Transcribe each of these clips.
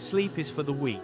Sleep is for the weak.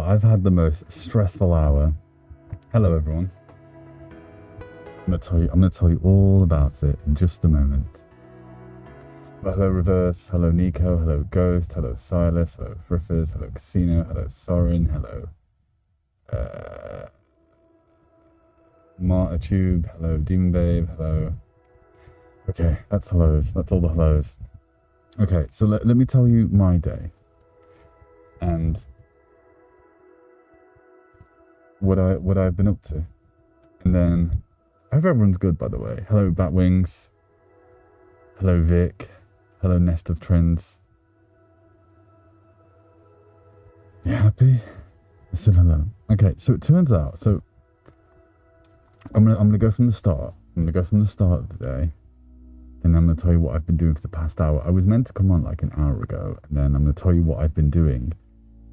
I've had the most stressful hour. Hello, everyone. I'm gonna tell you all about it in just a moment. But hello, Reverse. Hello, Nico. Hello, Ghost. Hello, Silas. Hello, Friffers. Hello, Casino. Hello, Sorin. Hello, Marta Tube. Hello, Demon Babe. Hello. Okay, that's hellos. That's all the hellos. Okay, so let me tell you my day. And what I've been up to. And then I hope everyone's good, by the way. Hello, Batwings. Hello, Vic. Hello, Nest of Trends. You happy? I said hello. Okay, so it turns out, I'm gonna go from the start. I'm gonna go from the start of the day. and I'm going to tell you what I've been doing for the past hour. I was meant to come on like an hour ago, and then I'm going to tell you what I've been doing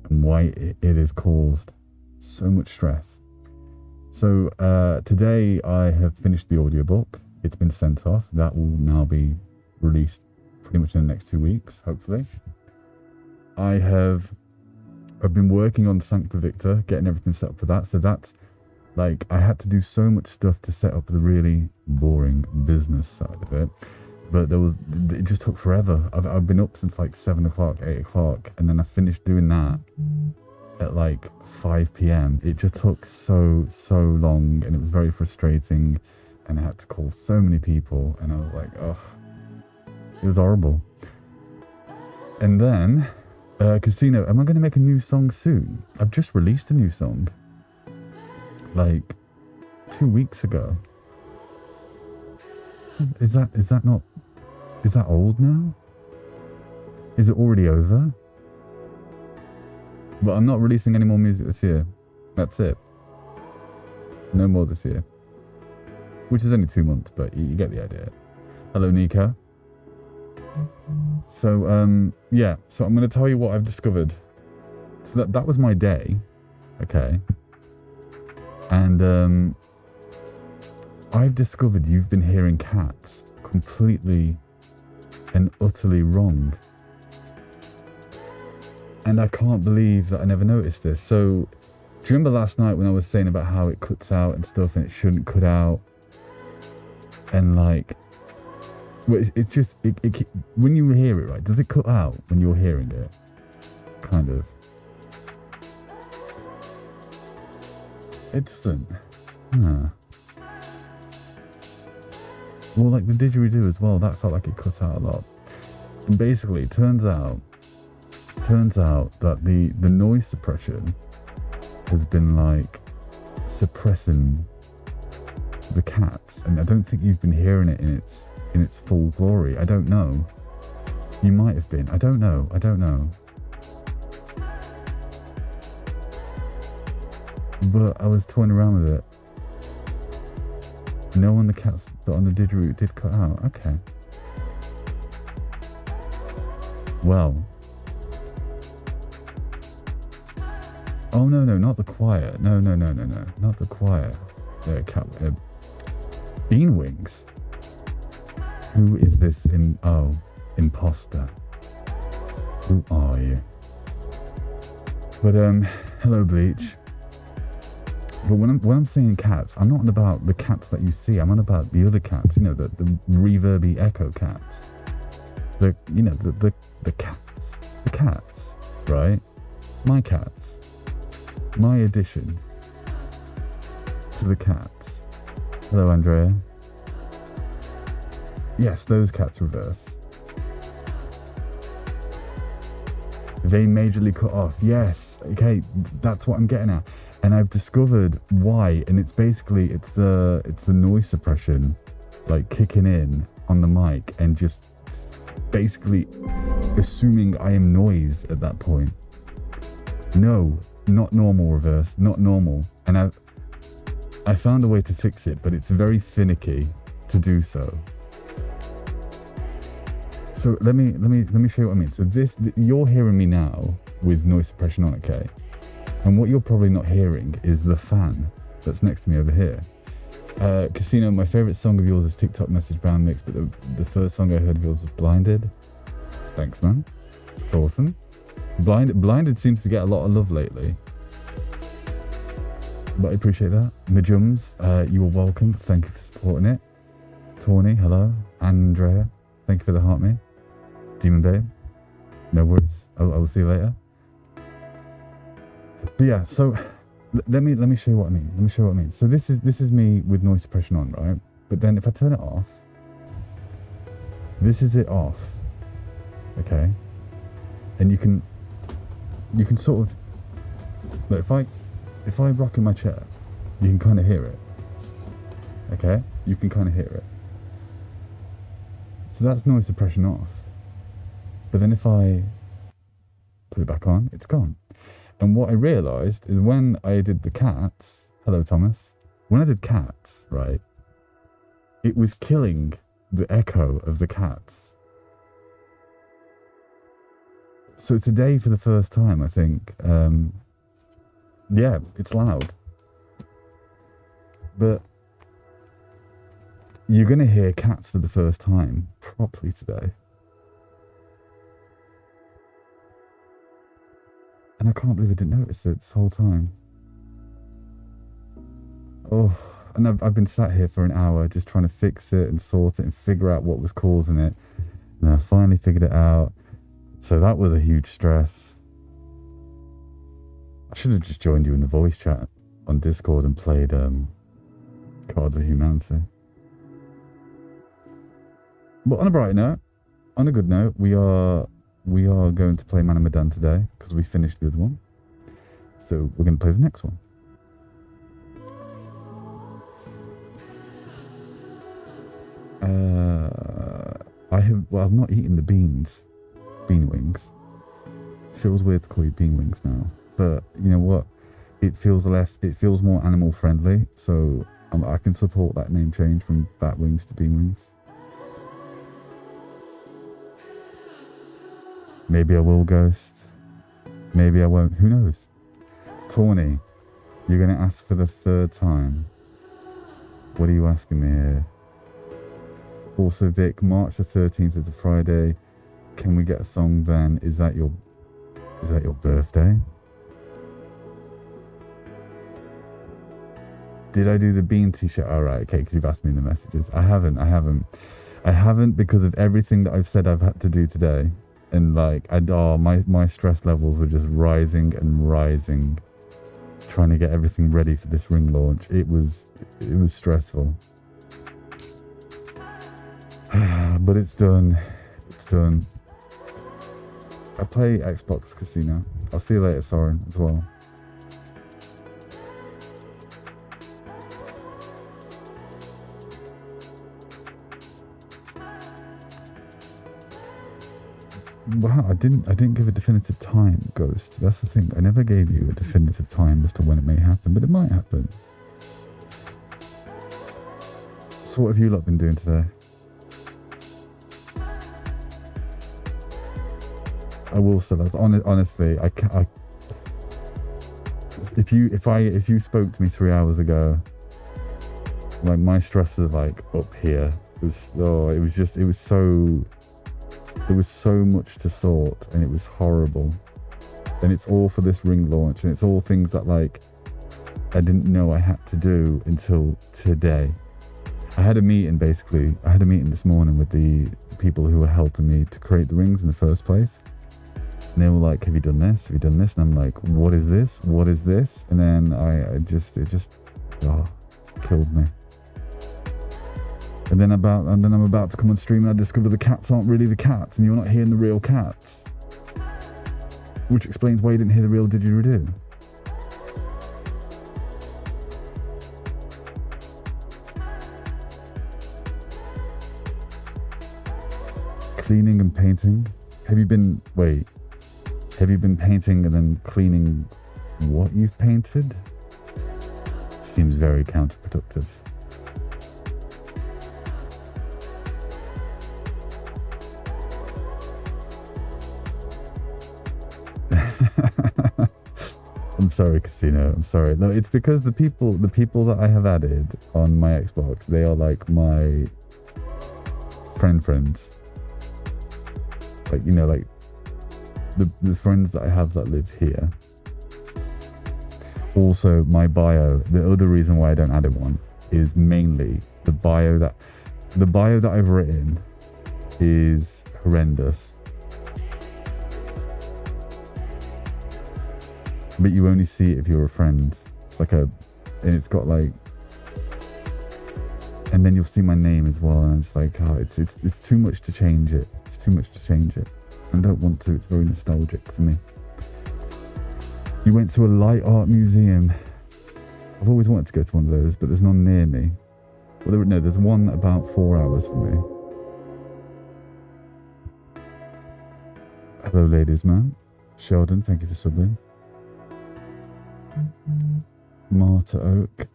and why it has caused so much stress. So today I have finished the audiobook. It's been sent off. That will now be released pretty much in the next 2 weeks, hopefully. I've been working on Sancta Victor, getting everything set up for that. So that's like, I had to do so much stuff to set up the really boring business side of it. But it just took forever. I've been up since like 7 o'clock, 8 o'clock, and then I finished doing that at like 5 p.m. It just took so long, and it was very frustrating, and I had to call so many people, and I was like, oh, it was horrible. And then Casino, am I going to make a new song soon? I've just released a new song like 2 weeks ago. Is that old now? Is it already over? But I'm not releasing any more music this year. That's it. No more this year. Which is only 2 months, but you get the idea. Hello, Nico. So, yeah. So I'm going to tell you what I've discovered. So that was my day. Okay. And, I've discovered you've been hearing cats completely and utterly wrong. And I can't believe that I never noticed this. So, do you remember last night when I was saying about how it cuts out and stuff and it shouldn't cut out? And like, well, it's just, when you hear it, right, does it cut out when you're hearing it? Kind of. It doesn't. Huh. Well, like the didgeridoo as well, that felt like it cut out a lot. And basically, it turns out that the noise suppression has been like suppressing the cats, and I don't think you've been hearing it in its full glory. I don't know. You might have been. I don't know. But I was toying around with it. No, on the cats, but on the didgeridoo did cut out. Okay. Well. Oh, no, not the choir. No. Not the choir. Bean Wings. Who is this imposter? Who are you? But, hello, Bleach. But when I'm saying cats, I'm not on about the cats that you see. I'm on about the other cats. You know, the reverby echo cats. The cats. The cats, right? My cats. My addition to the cats. Hello, Andrea. Yes, those cats reverse. They majorly cut off. Yes. Okay, that's what I'm getting at. And I've discovered why, and it's the noise suppression, like kicking in on the mic and just basically assuming I am noise at that point. No, not normal reverse, not normal. And I found a way to fix it, but it's very finicky to do so. So let me show you what I mean. So you're hearing me now with noise suppression on, okay? And what you're probably not hearing is the fan that's next to me over here. Casino, my favorite song of yours is TikTok Message Brown Mix, but the first song I heard of yours was Blinded. Thanks, man. It's awesome. Blinded seems to get a lot of love lately. But I appreciate that. Majums, you are welcome. Thank you for supporting it. Tawny, hello. Andrea, thank you for the heart me. Demon Babe, no worries. I will see you later. But yeah, so let me show you what I mean. So this is me with noise suppression on, right? But then if I turn it off, this is it off. Okay? And you can sort of, like if I rock in my chair, you can kind of hear it. Okay? You can kind of hear it. So that's noise suppression off. But then if I put it back on, it's gone. And what I realised is when I did the cats, hello Thomas, when I did cats, right, it was killing the echo of the cats. So today, for the first time, I think, yeah, it's loud. But you're going to hear cats for the first time properly today. And I can't believe I didn't notice it this whole time. Oh, and I've been sat here for an hour just trying to fix it and sort it and figure out what was causing it. And I finally figured it out. So that was a huge stress. I should have just joined you in the voice chat on Discord and played Cards of Humanity. But on a bright note, on a good note, we are going to play Man of Medan today because we finished the other one. So we're going to play the next one. I've not eaten the bean wings. Feels weird to call you bean wings now, but you know what? It feels more animal friendly, so I can support that name change from bat wings to bean wings. Maybe I will ghost. Maybe I won't. Who knows? Tawny, you're going to ask for the third time. What are you asking me here? Also, Vic, March the 13th is a Friday. Can we get a song then? Is that your birthday? Did I do the bean t-shirt? All right, okay, because you've asked me in the messages. I haven't because of everything that I've said I've had to do today. And like, my stress levels were just rising and rising, trying to get everything ready for this ring launch. It was stressful. But it's done. It's done. I play Xbox Casino. I'll see you later, Soren, as well. Wow, I didn't give a definitive time, Ghost. That's the thing. I never gave you a definitive time as to when it may happen, but it might happen. So what have you lot been doing today? I will say that honestly, if you spoke to me 3 hours ago, like my stress was like up here. There was so much to sort, and it was horrible. And it's all for this ring launch, and it's all things that like I didn't know I had to do until today. I had a meeting this morning with the people who were helping me to create the rings in the first place. And they were like, have you done this? Have you done this? And I'm like, what is this? What is this? And then it just killed me. And then I'm about to come on stream and I discover the cats aren't really the cats and you're not hearing the real cats. Which explains why you didn't hear the real didgeridoo. Cleaning and painting? Have you been painting and then cleaning what you've painted? Seems very counterproductive. I'm sorry, Casino. I'm sorry. No, it's because the people that I have added on my Xbox, they are like my friends. Like, you know, like the friends that I have that live here. Also, my bio, the other reason why I don't add one is mainly the bio that I've written is horrendous. But you only see it if you're a friend. It's like and it's got like, and then you'll see my name as well, and I'm just like, oh, it's too much to change it. It's too much to change it. I don't want to. It's very nostalgic for me. You went to a light art museum. I've always wanted to go to one of those, but there's none near me. Well, there's one about 4 hours from me. Hello, ladies, man. Sheldon, thank you for subbing. Marta Oak.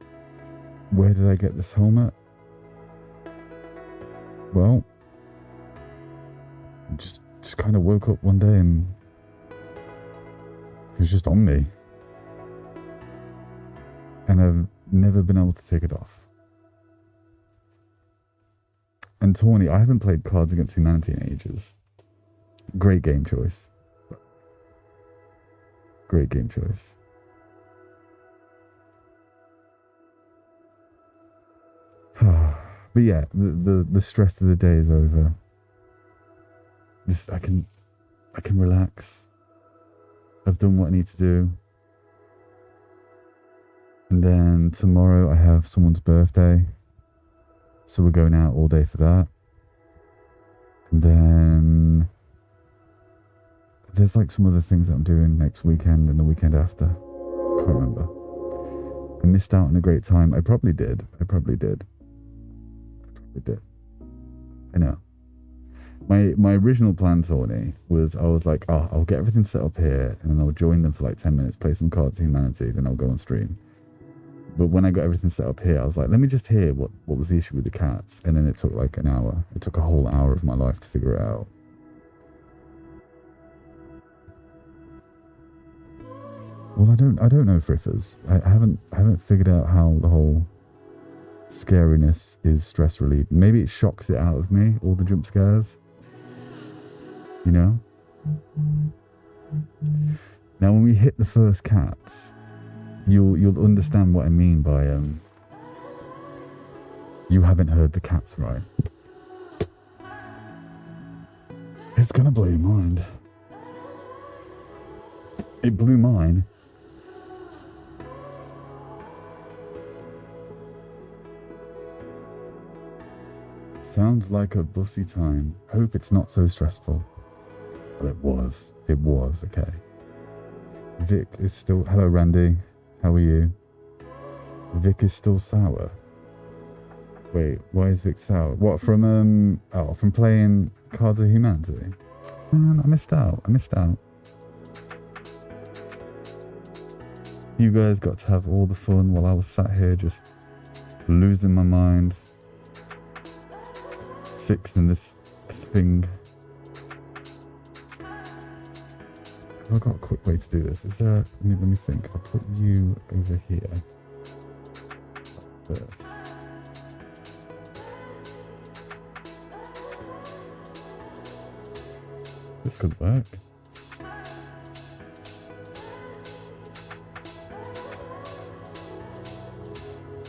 Where did I get this helmet? well, just kind of woke up one day and it was just on me. And I've never been able to take it off. And Tawny, I haven't played Cards Against Humanity in ages. Great game choice. Great game choice. But yeah, the stress of the day is over. I can relax. I've done what I need to do. And then tomorrow I have someone's birthday. So we're going out all day for that. And then there's like some other things that I'm doing next weekend and the weekend after. Can't remember. I missed out on a great time. I probably did. I know. My original plan, Tawny, was I was like, oh, I'll get everything set up here and then I'll join them for like 10 minutes, play some Cards of Humanity, then I'll go on stream. But when I got everything set up here, I was like, let me just hear what was the issue with the cats. And then it took like an hour. It took a whole hour of my life to figure it out. Well, I don't know, Friffers. I haven't figured out how the whole scariness is stress relief. Maybe it shocks it out of me, all the jump scares. You know? Now when we hit the first cats, you'll understand what I mean by you haven't heard the cats right. It's gonna blow your mind. It blew mine. Sounds like a bussy time. Hope it's not so stressful. Well, it was, okay. Vic is still... Hello, Randy. How are you? Vic is still sour. Wait, why is Vic sour? What, from, from playing Cards of Humanity? Man, I missed out. You guys got to have all the fun while I was sat here just losing my mind. Fixing this thing. Have I got a quick way to do this? Is there... Let me think. I'll put you over here. Like this. This could work.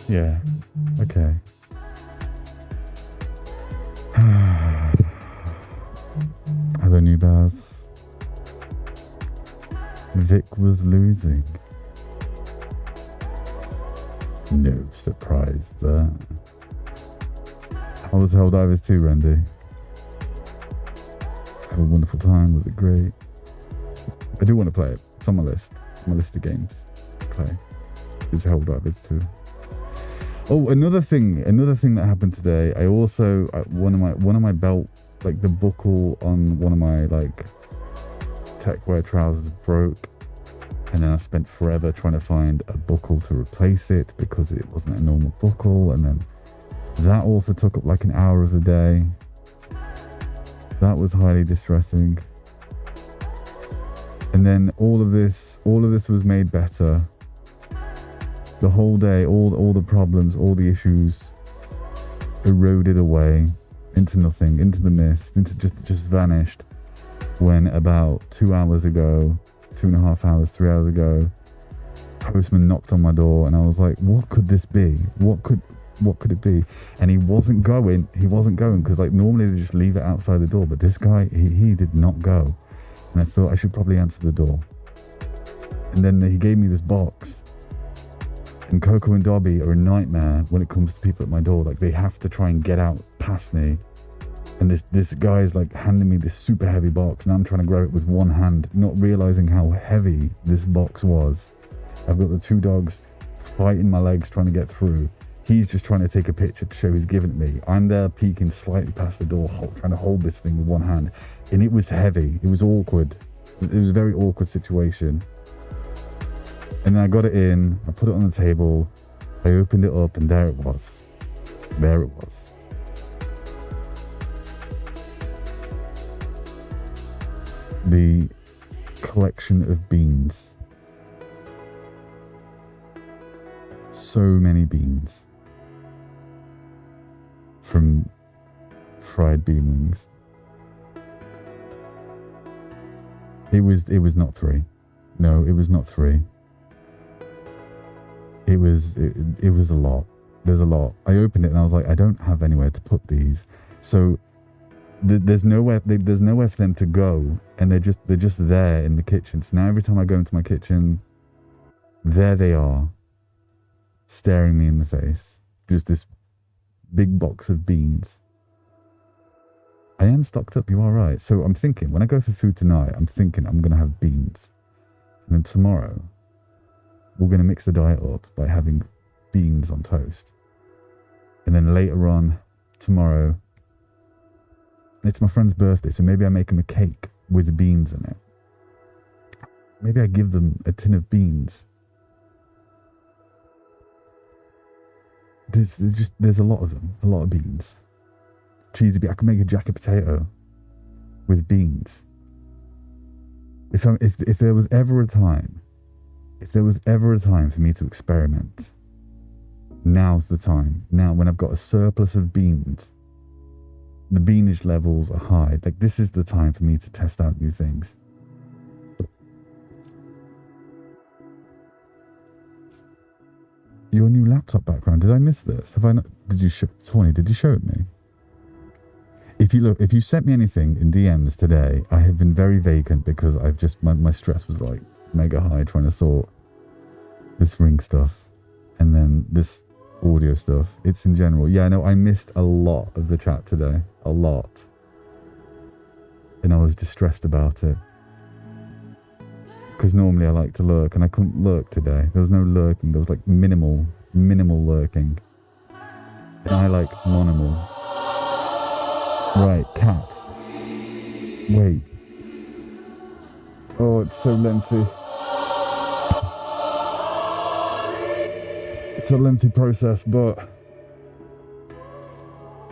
Yeah. Okay. Hello, New Baz. Vic was losing. No surprise there. How was Helldivers 2, Randy? Had a wonderful time. Was it great? I do want to play it. It's on my list. My list of games to play is Helldivers 2. Oh, another thing that happened today. I also one of my belt, like the buckle on one of my like tech wear trousers broke, and then I spent forever trying to find a buckle to replace it because it wasn't a normal buckle, and then that also took up like an hour of the day. That was highly distressing. And then all of this was made better. The whole day, all the problems, all the issues eroded away into nothing, into the mist, into just vanished when about 2 hours ago, 2.5 hours, 3 hours ago, postman knocked on my door and I was like, what could this be? What could it be? And he wasn't going because like normally they just leave it outside the door, but this guy, he did not go. And I thought I should probably answer the door. And then he gave me this box. And Coco and Dobby are a nightmare when it comes to people at my door. Like they have to try and get out past me. And this guy is like handing me this super heavy box and I'm trying to grab it with one hand, not realizing how heavy this box was. I've got the two dogs fighting my legs trying to get through. He's just trying to take a picture to show he's giving it me. I'm there peeking slightly past the door, trying to hold this thing with one hand. And it was heavy. It was awkward. It was a very awkward situation. And then I got it in, I put it on the table, I opened it up and there it was. There it was. the collection of beans. So many beans. From fried bean wings. It was not 3. No, it was not 3. It was a lot. There's a lot. I opened it and I was like, I don't have anywhere to put these. So there's nowhere for them to go, and they're just there in the kitchen. So now every time I go into my kitchen, there they are, staring me in the face. Just this big box of beans. I am stocked up, you are right. So I'm thinking, when I go for food tonight, I'm thinking I'm going to have beans. And then tomorrow, we're going to mix the diet up by having beans on toast. And then later on, tomorrow, it's my friend's birthday, so maybe I make him a cake with beans in it. Maybe I give them a tin of beans. There's a lot of them, a lot of beans. Cheesy beans. I could make a jacket potato with beans. If there was ever a time for me to experiment, now's the time. Now, when I've got a surplus of beans, the beanage levels are high. Like, this is the time for me to test out new things. Your new laptop background. Did I miss this? Have I not? Did you show? Tawny, did you show it me? If you sent me anything in DMs today, I have been very vacant because I've just, my stress was like mega high trying to sort this ring stuff and then this audio stuff. It's in general. Yeah, no, I missed a lot of the chat today. A lot. And I was distressed about it. Because normally I like to lurk, and I couldn't lurk today. There was no lurking. There was like minimal lurking. And I like monimal. Right, cats. Wait. Oh, it's so lengthy. It's a lengthy process, but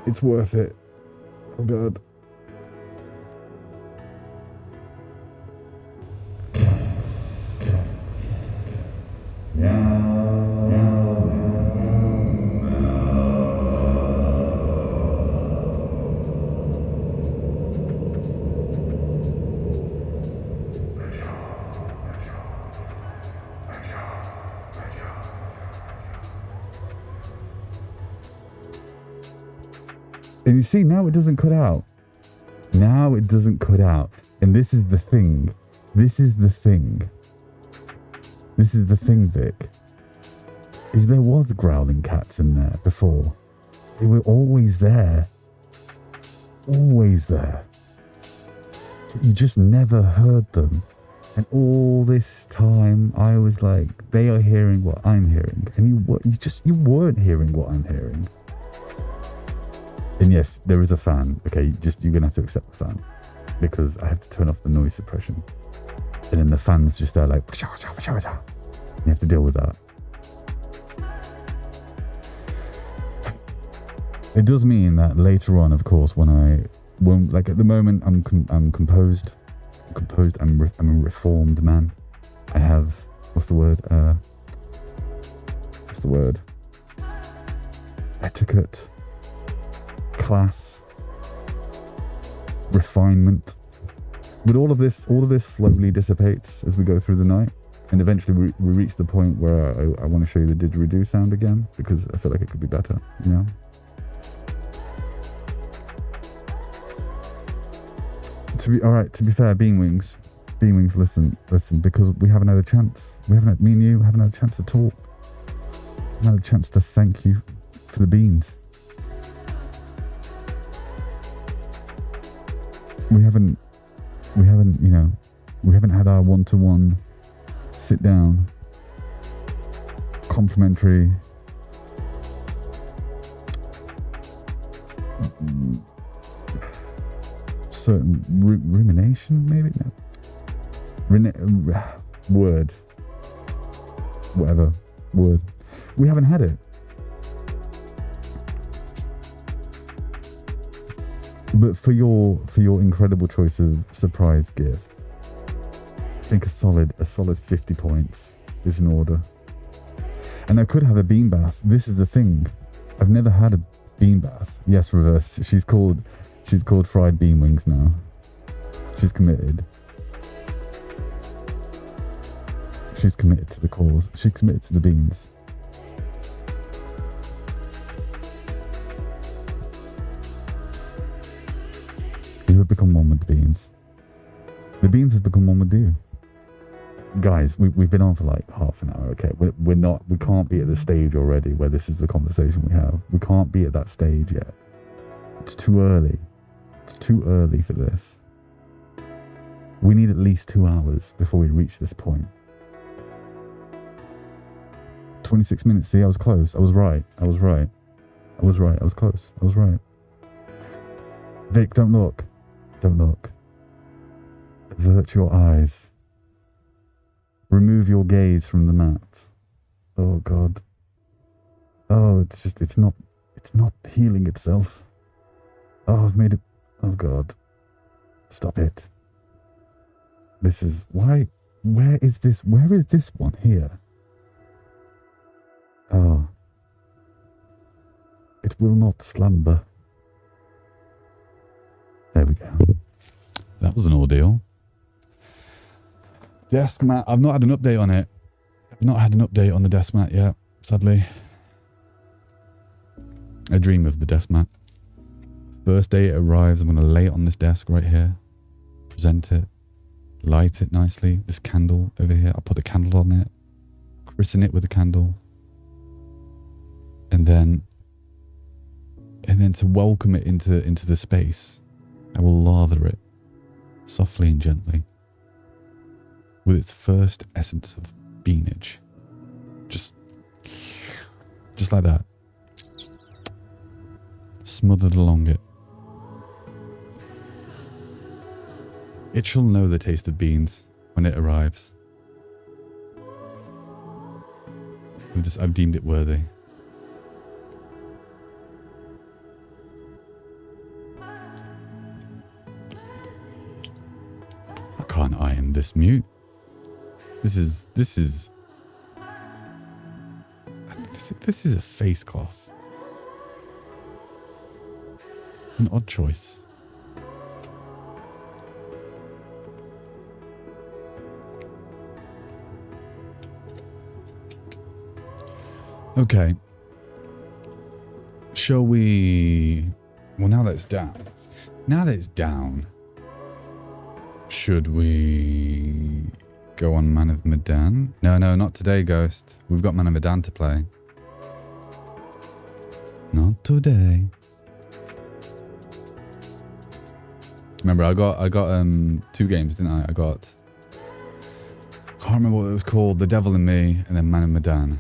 it's worth it. Oh God. And you see, now it doesn't cut out. Now it doesn't cut out. And this is the thing. This is the thing. This is the thing, Vic. Is there was growling cats in there before. They were always there. Always there. But you just never heard them. And all this time, I was like, they are hearing what I'm hearing. And you weren't hearing what I'm hearing. And yes, there is a fan. Okay, you're gonna have to accept the fan because I have to turn off the noise suppression. And then the fan's just there like, you have to deal with that. It does mean that later on, of course, when I won't, like at the moment, I'm composed. I'm a reformed man. I have, what's the word? Etiquette. Class, refinement. But all of this slowly dissipates as we go through the night, and eventually we reach the point where I want to show you the didgeridoo sound again because I feel like it could be better, you know. To be fair, Bean Wings, listen, because we haven't had a chance. Me and you haven't had a chance to talk. We haven't had a chance to thank you for the beans. We haven't had our one-to-one sit down, complimentary certain rumination, maybe? No. Word. Whatever. Word. We haven't had it. But for your incredible choice of surprise gift, think a solid 50 points is in order. And I could have a bean bath. This is the thing. I've never had a bean bath. Yes, reverse. She's called fried bean wings now. She's committed. She's committed to the cause. She's committed to the beans. You have become one with the beans. The beans have become one with you. Guys, we've been on for like half an hour, okay? We can't be at the stage already where this is the conversation we have. We can't be at that stage yet. It's too early. It's too early for this. We need at least 2 hours before we reach this point. 26 minutes, see, I was close. I was right. I was close. I was right. Vic, don't look. Don't look. Avert your eyes. Remove your gaze from the mat. Oh God. Oh, it's not healing itself. Oh, I've made it. Oh God. Stop it. This is why. Where is this one here? Oh. It will not slumber. There we go. That was an ordeal. Desk mat. I've not had an update on it. I've not had an update on the desk mat yet, sadly. I dream of the desk mat. First day it arrives, I'm going to lay it on this desk right here. Present it. Light it nicely. This candle over here. I'll put the candle on it. Christen it with a candle. And then to welcome it into the space, I will lather it softly and gently with its first essence of beanage. Just like that. Smothered along it. It shall know the taste of beans when it arrives. I've deemed it worthy. I can't iron this mute. This is a face cloth. An odd choice. Okay. Shall we... Well, now that it's down, should we go on Man of Medan? No, not today, Ghost. We've got Man of Medan to play. Not today. Remember, I got 2 games, didn't I? I can't remember what it was called. The Devil in Me, and then Man of Medan.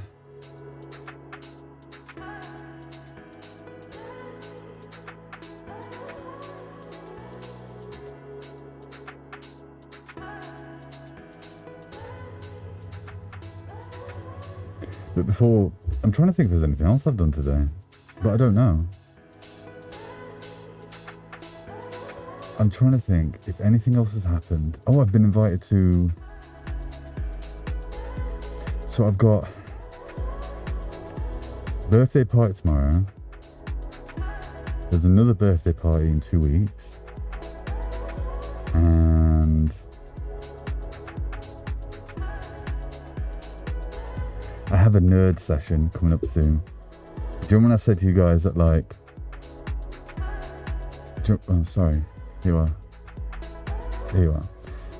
But before, I'm trying to think if there's anything else I've done today, but I don't know. I'm trying to think if anything else has happened. Oh, I've been invited to... So I've got birthday party tomorrow. There's another birthday party in 2 weeks. And I have a nerd session coming up soon. Do you remember when I said to you guys that, like... Oh, sorry. Here you are. Do you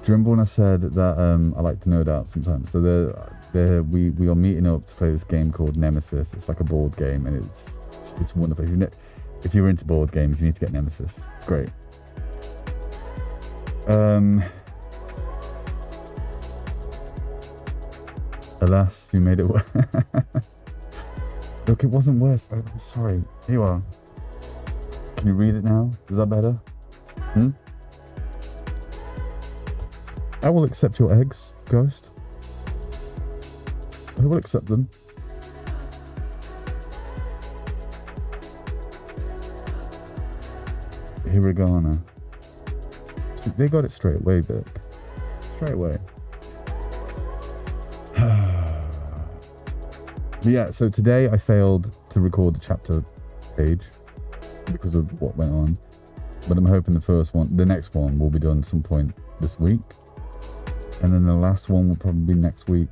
remember when I said that I like to nerd out sometimes? So we are meeting up to play this game called Nemesis. It's like a board game, and it's wonderful. If you're into board games, you need to get Nemesis. It's great. Alas, you made it worse. Look, it wasn't worse. I'm sorry. Here you are. Can you read it now? Is that better? I will accept your eggs, Ghost. I will accept them. Hiragana. See, they got it straight away, Vic. Straight away. yeah, so today I failed to record the chapter page because of what went on. But I'm hoping the next one will be done some point this week. And then the last one will probably be next week.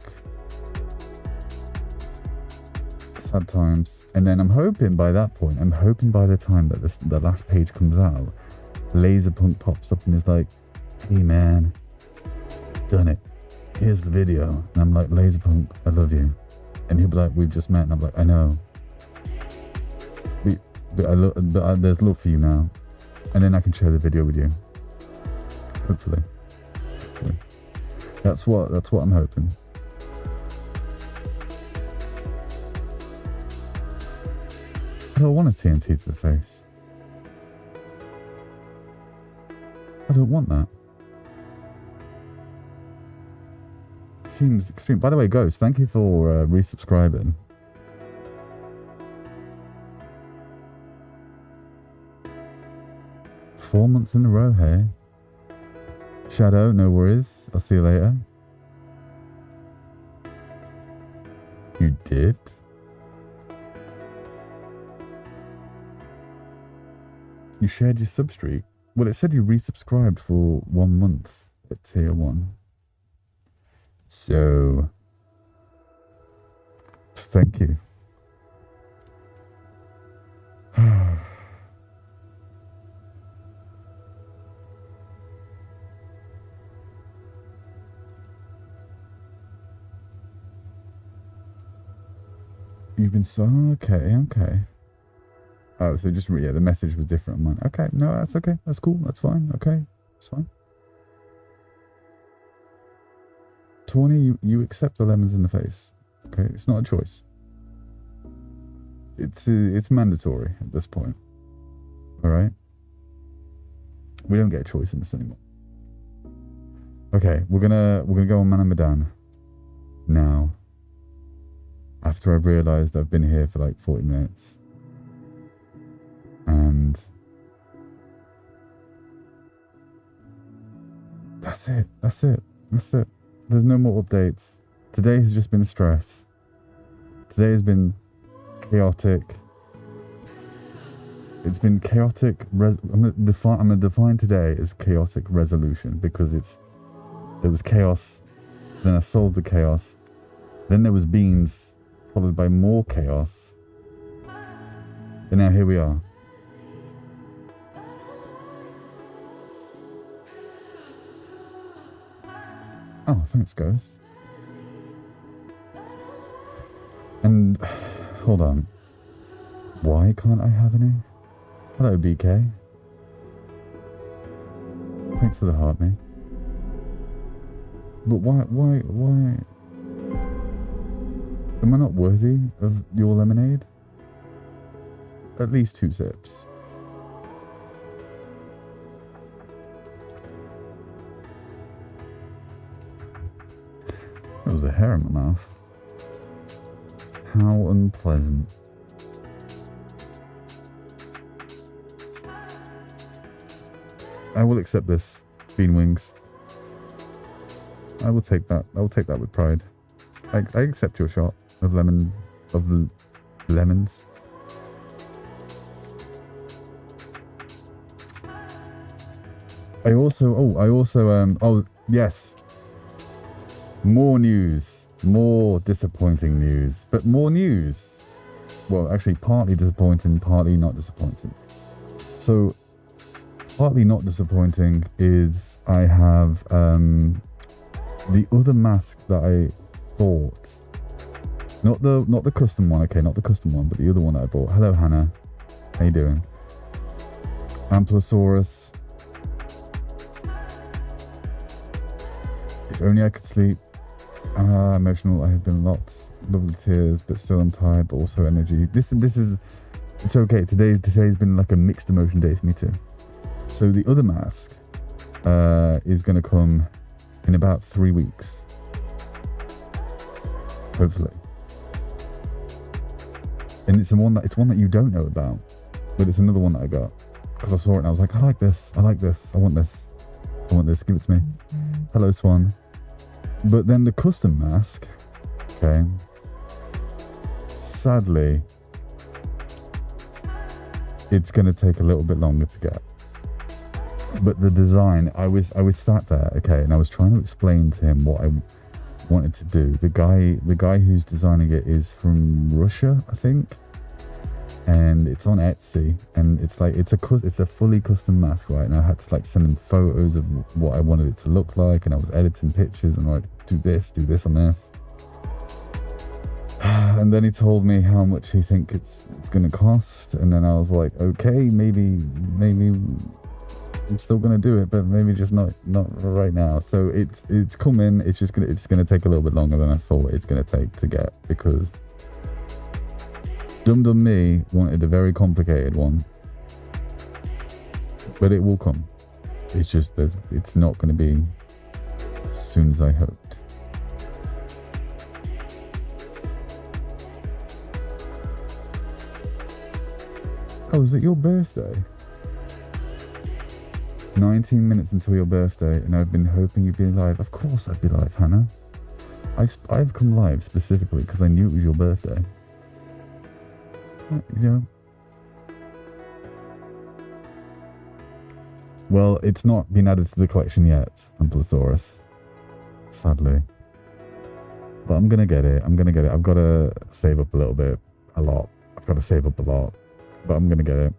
Sad times. And then I'm hoping by that point, by the time that the last page comes out, Laserpunk pops up and is like, hey man, done it. Here's the video. And I'm like, Laserpunk, I love you. And he'll be like, we've just met. And I'm like, I know. But there's love for you now. And then I can share the video with you. Hopefully. That's what I'm hoping. I don't want a TNT to the face. I don't want that. Seems extreme. By the way, Ghost, thank you for resubscribing. Four months in a row, hey? Shadow, no worries. I'll see you later. You did? You shared your substreak? Well, it said you resubscribed for 1 month at tier 1. So, thank you. You've been so okay. Oh, so just yeah, the message was different on mine. Okay, no, that's okay. That's cool. That's fine. Okay, it's fine. Tawny, you accept the lemons in the face. Okay, it's not a choice. It's mandatory at this point. All right. We don't get a choice in this anymore. Okay, we're gonna go on Man Medan now. After I've realised I've been here for like 40 minutes. And that's it. There's no more updates. Today has just been stress. Today has been chaotic. It's been chaotic. I'm gonna define today as chaotic resolution because there was chaos. Then I solved the chaos. Then there was beans, followed by more chaos. And now here we are. Oh, thanks, guys. And hold on. Why can't I have any? Hello, BK. Thanks for the heart, mate. But why? Am I not worthy of your lemonade? At least 2 sips. There was a hair in my mouth. How unpleasant. I will accept this, bean wings. I will take that. I will take that with pride. I accept your shot of lemons. I also yes. More news. More disappointing news. But more news. Well, actually, partly disappointing, partly not disappointing. So, partly not disappointing is I have the other mask that I bought. Not the custom one, okay, not the custom one, but the other one that I bought. Hello, Hannah. How you doing? Amplosaurus. If only I could sleep. Emotional. I have been lots. Lovely tears, but still I'm tired, but also energy. This is. It's okay. Today's been like a mixed emotion day for me too. So the other mask is going to come in about 3 weeks. Hopefully. And it's one that you don't know about, but it's another one that I got because I saw it and I was like, I like this. I want this. Give it to me. Hello, Swan. But then the custom mask, okay, sadly, it's going to take a little bit longer to get. But the design, I was sat there, okay, and I was trying to explain to him what I wanted to do. The guy who's designing it is from Russia, I think, and it's on Etsy, and it's like it's a fully custom mask, right? And I had to like send him photos of what I wanted it to look like, and I was editing pictures and like do this on this. And then he told me how much he think it's gonna cost, and then I was like, okay, maybe I'm still gonna do it, but maybe just not right now. So it's coming. It's gonna take a little bit longer than I thought it's gonna take to get, because Dum Dum Me wanted a very complicated one, but it will come. It's just it's not gonna be as soon as I hoped. Oh, is it your birthday? 19 minutes until your birthday, and I've been hoping you'd be live. Of course I'd be live, Hannah. I've come live specifically because I knew it was your birthday. You know. Well, it's not been added to the collection yet, Ampelosaurus. Sadly. But I'm gonna get it. I've got to save up a lot. I've got to save up a lot, but I'm gonna get it.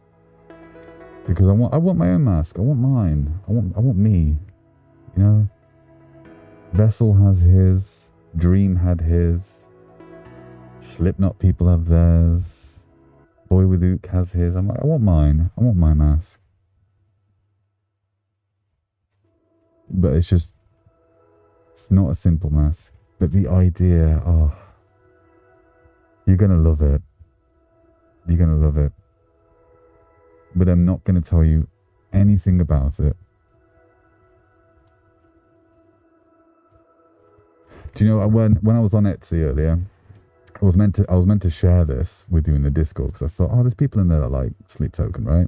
Because I want my own mask. I want mine. I want me. You know? Vessel has his. Dream had his. Slipknot people have theirs. Boy with Ook has his. I'm like, I want mine. I want my mask. But it's not a simple mask. But the idea, you're gonna love it. You're gonna love it. But I'm not going to tell you anything about it. Do you know, when I was on Etsy earlier, I was meant to share this with you in the Discord, because I thought, there's people in there that like Sleep Token, right?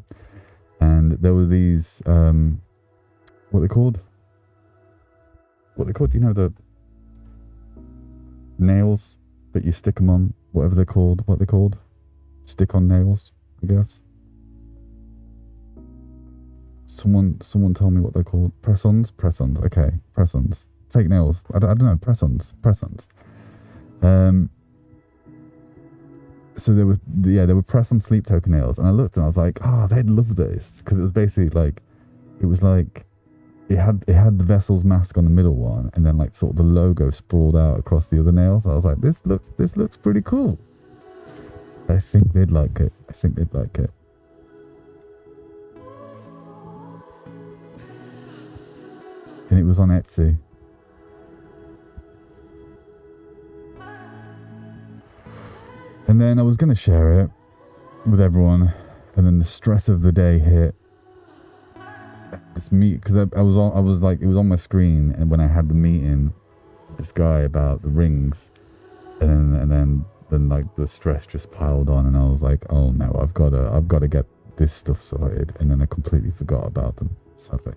And there were these what are they called? You know, the nails that you stick them on, whatever they're called. What are they called? Stick on nails, I guess. Someone tell me what they're called. Press-ons? Press-ons. Okay, press-ons. Fake nails. I don't know. Press-ons. Press-ons. So there were press-on Sleep Token nails, and I looked and I was like, they'd love this, because it was basically like, it had the Vessel's mask on the middle one, and then like sort of the logo sprawled out across the other nails. I was like, this looks pretty cool. I think they'd like it. And it was on Etsy. And then I was going to share it with everyone, and then the stress of the day hit. This meet, because I was like, it was on my screen, and when I had the meeting with this guy about the rings, and then like the stress just piled on, and I was like, oh no, I've got to get this stuff sorted, and then I completely forgot about them, sadly.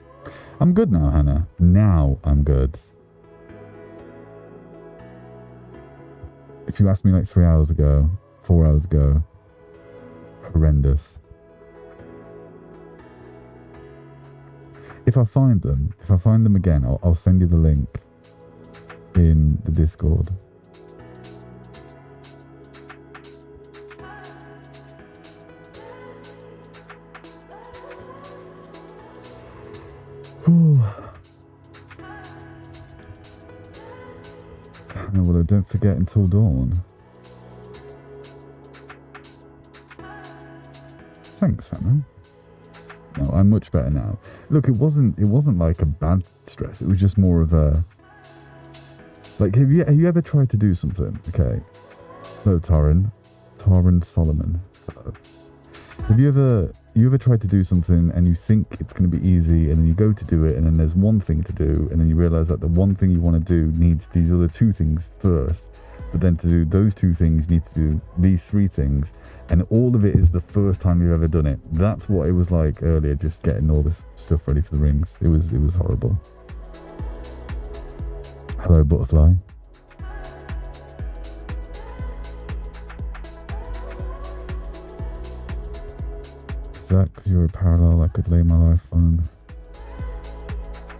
I'm good now, Hannah. Now I'm good. If you asked me like 4 hours ago, horrendous. If I find them again, I'll send you the link in the Discord. Well, I don't forget until dawn. Thanks, Hannah. No, I'm much better now. Look, it wasn't like a bad stress. It was just more of a, like, have you ever tried to do something? Okay. Hello, Taryn Solomon. Hello. Have you ever tried to do something and you think it's going to be easy, and then you go to do it, and then there's one thing to do, and then you realize that the one thing you want to do needs these other two things first, but then to do those two things you need to do these three things, and all of it is the first time you've ever done it. That's what it was like earlier, just getting all this stuff ready for the rings. It was horrible. Hello, Butterfly. that because you're a parallel I could lay my life on?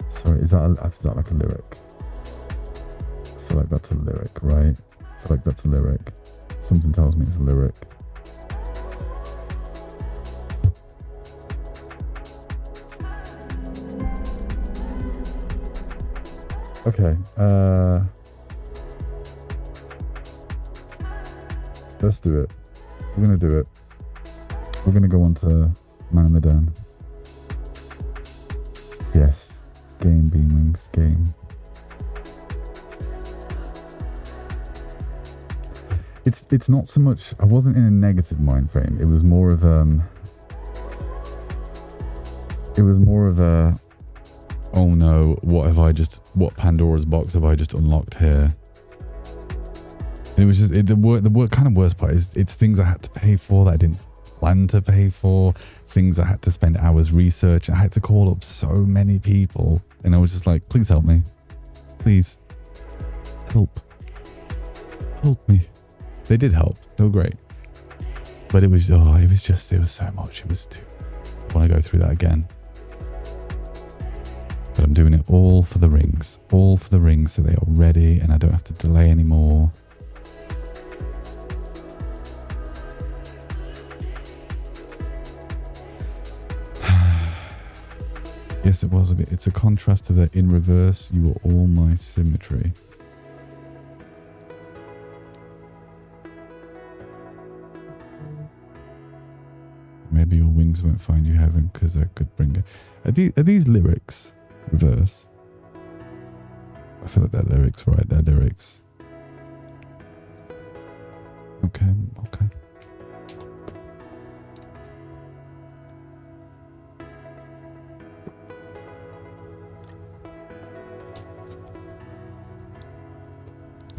Sorry, is that like a lyric? I feel like that's a lyric, right? I feel like that's a lyric. Something tells me it's a lyric. Okay, let's do it. We're gonna do it. We're gonna go on to Man of Medan. Yes, game Beamwings, game. It's not so much. I wasn't in a negative mind frame. It was more of oh no, what Pandora's box have I just unlocked here? And it was just the kind of worst part is it's things I had to pay for that I didn't plan to pay for, things I had to spend hours research. I had to call up so many people, and I was just like, please help me, please help me. They did help. They were great, but it was so much. It was too. I want to go through that again. But I'm doing it all for the rings. All for the rings so they are ready and I don't have to delay anymore. Yes, it was a bit. It's a contrast to the in reverse. You were all my symmetry. Maybe your wings won't find you heaven because I could bring it. Are these lyrics? Reverse. I feel like they're lyrics, right? They're lyrics. Okay.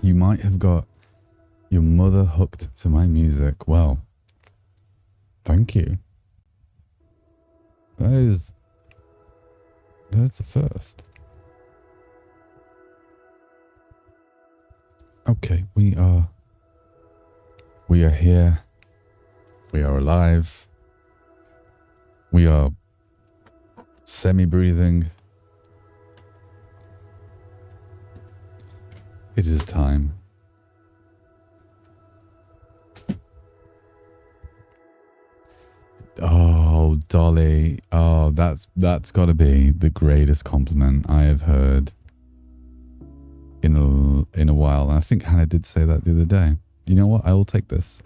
You might have got your mother hooked to my music. Well, thank you. That's the first. Okay, we are here. We are alive. We are semi-breathing. It is time. Oh, Dolly. Oh, that's got to be the greatest compliment I have heard in a while. And I think Hannah did say that the other day. You know what? I will take this.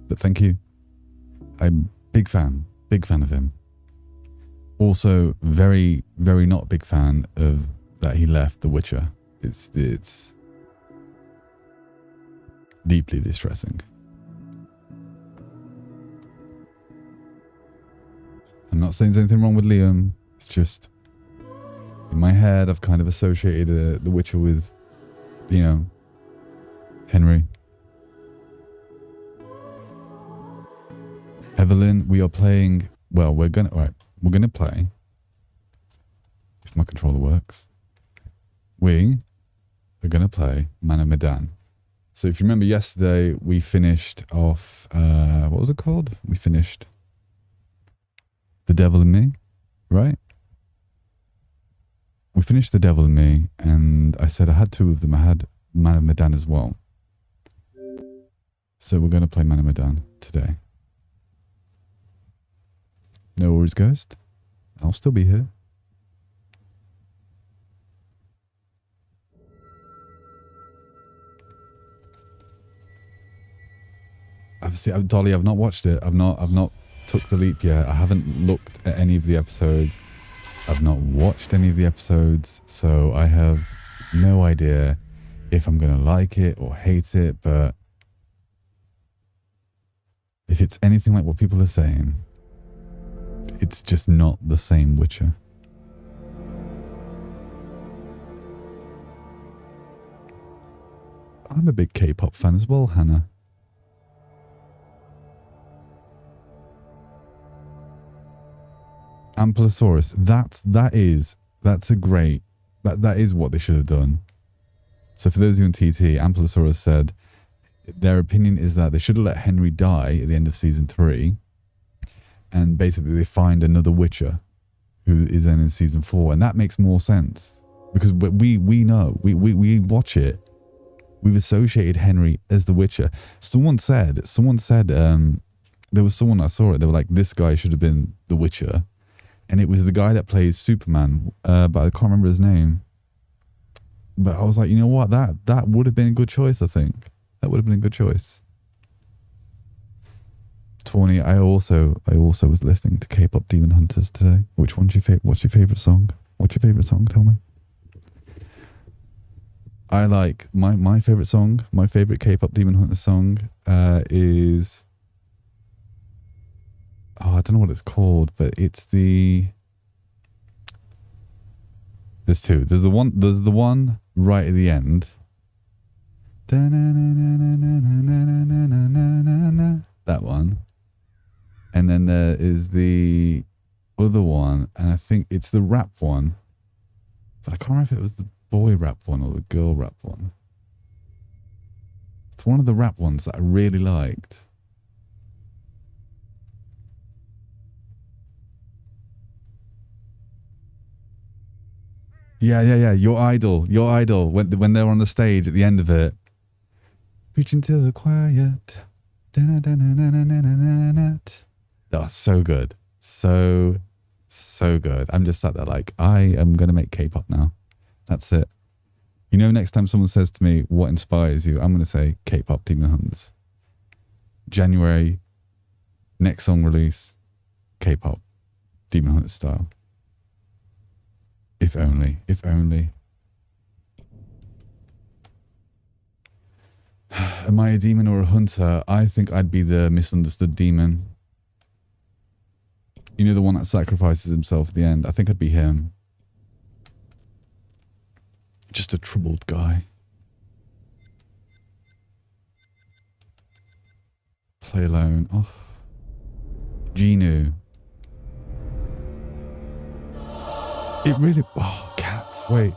But thank you. I'm big fan of him. Also, very, very not big fan of that he left The Witcher. It's deeply distressing. I'm not saying there's anything wrong with Liam. It's just in my head I've kind of associated The Witcher with, Henry. Evelyn, we are playing. Well, we're gonna play. If my controller works, we are gonna play Man of Medan. So if you remember yesterday, we finished off. What was it called? We finished The Devil in Me, right? We finished The Devil in Me, and I said I had two of them. I had Man of Medan as well. So we're going to play Man of Medan today. No worries, Ghost. I'll still be here. Dolly, I've not watched it. I've not took the leap yet. I haven't looked at any of the episodes. I've not watched any of the episodes, so I have no idea if I'm gonna like it or hate it, but if it's anything like what people are saying, it's just not the same Witcher. I'm a big K-pop fan as well, Hannah. Ampelosaurus, that's a great, that is what they should have done. So for those of you on TT, Ampelosaurus said their opinion is that they should have let Henry die at the end of season 3, and basically they find another Witcher who is then in season 4, and that makes more sense because we know we watch it. We've associated Henry as the Witcher. Someone said there was someone I saw it. They were like, this guy should have been the Witcher, and it was the guy that plays Superman, but I can't remember his name. But I was like, you know what, that would have been a good choice. I think that would have been a good choice. Tawny, I also was listening to K-pop Demon Hunters today. Which one's your favorite? What's your favorite song? What's your favorite song? Tell me. I like my favorite song. My favorite K-pop Demon Hunters song is I don't know what it's called, but it's there's two. There's the one right at the end. That one. And then there is the other one, and I think it's the rap one. But I can't remember if it was the boy rap one or the girl rap one. It's one of the rap ones that I really liked. Yeah. Your idol. When they're on the stage at the end of it. Reach into the quiet. That's so good. So good. I'm just sat there like, I am going to make K-pop now. That's it. You know, next time someone says to me, what inspires you? I'm going to say K-pop Demon Hunters. January, next song release, K-pop Demon Hunters style. If only. Am I a demon or a hunter? I think I'd be the misunderstood demon. You know, the one that sacrifices himself at the end. I think I'd be him. Just a troubled guy. Play alone. Oh. Genu. It really... Oh, cats. Wait.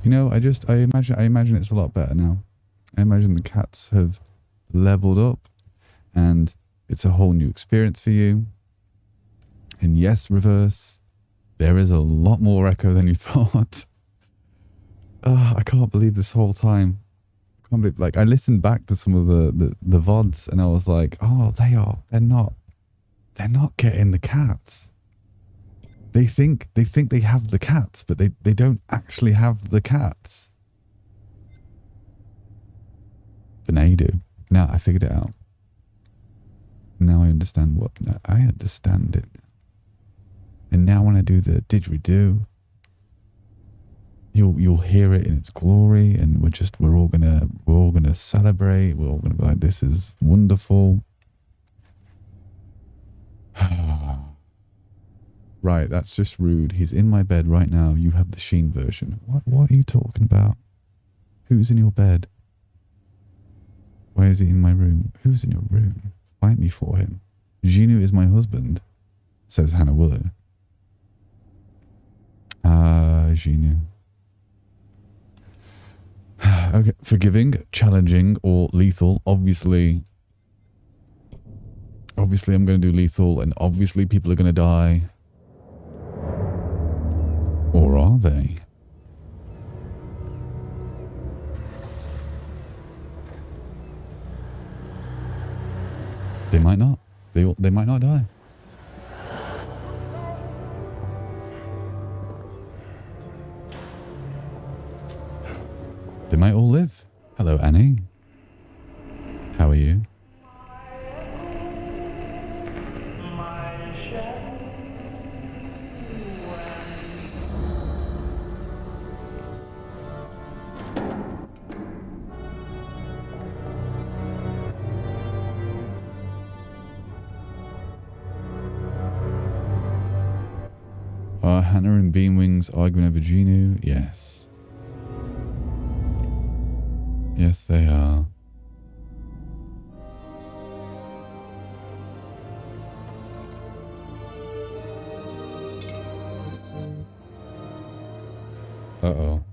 You know, I imagine it's a lot better now. I imagine the cats have leveled up and it's a whole new experience for you. And yes, Reverse, there is a lot more echo than you thought. I can't believe this whole time. I can't believe, like, I listened back to some of the VODs and I was like, oh, they're not getting the cats. They think they have the cats, but they don't actually have the cats. But now you do. Now I figured it out. Now I understand I understand it. And now when I do the didgeridoo, you'll hear it in its glory, and we're all gonna celebrate. We're all gonna be like, this is wonderful. Right, that's just rude. He's in my bed right now. You have the Sheen version. What are you talking about? Who's in your bed? Why is he in my room? Who's in your room? Fight me for him. Genu is my husband, says Hannah Willow. Genu. Okay, forgiving, challenging, or lethal. Obviously I'm going to do lethal, and obviously people are going to die. Or are they? They might not. They might not die. They might all live. Hello, Annie. How are you? Are Hannah and Beamwings arguing over Genu? Yes. Yes, they are. Uh-oh.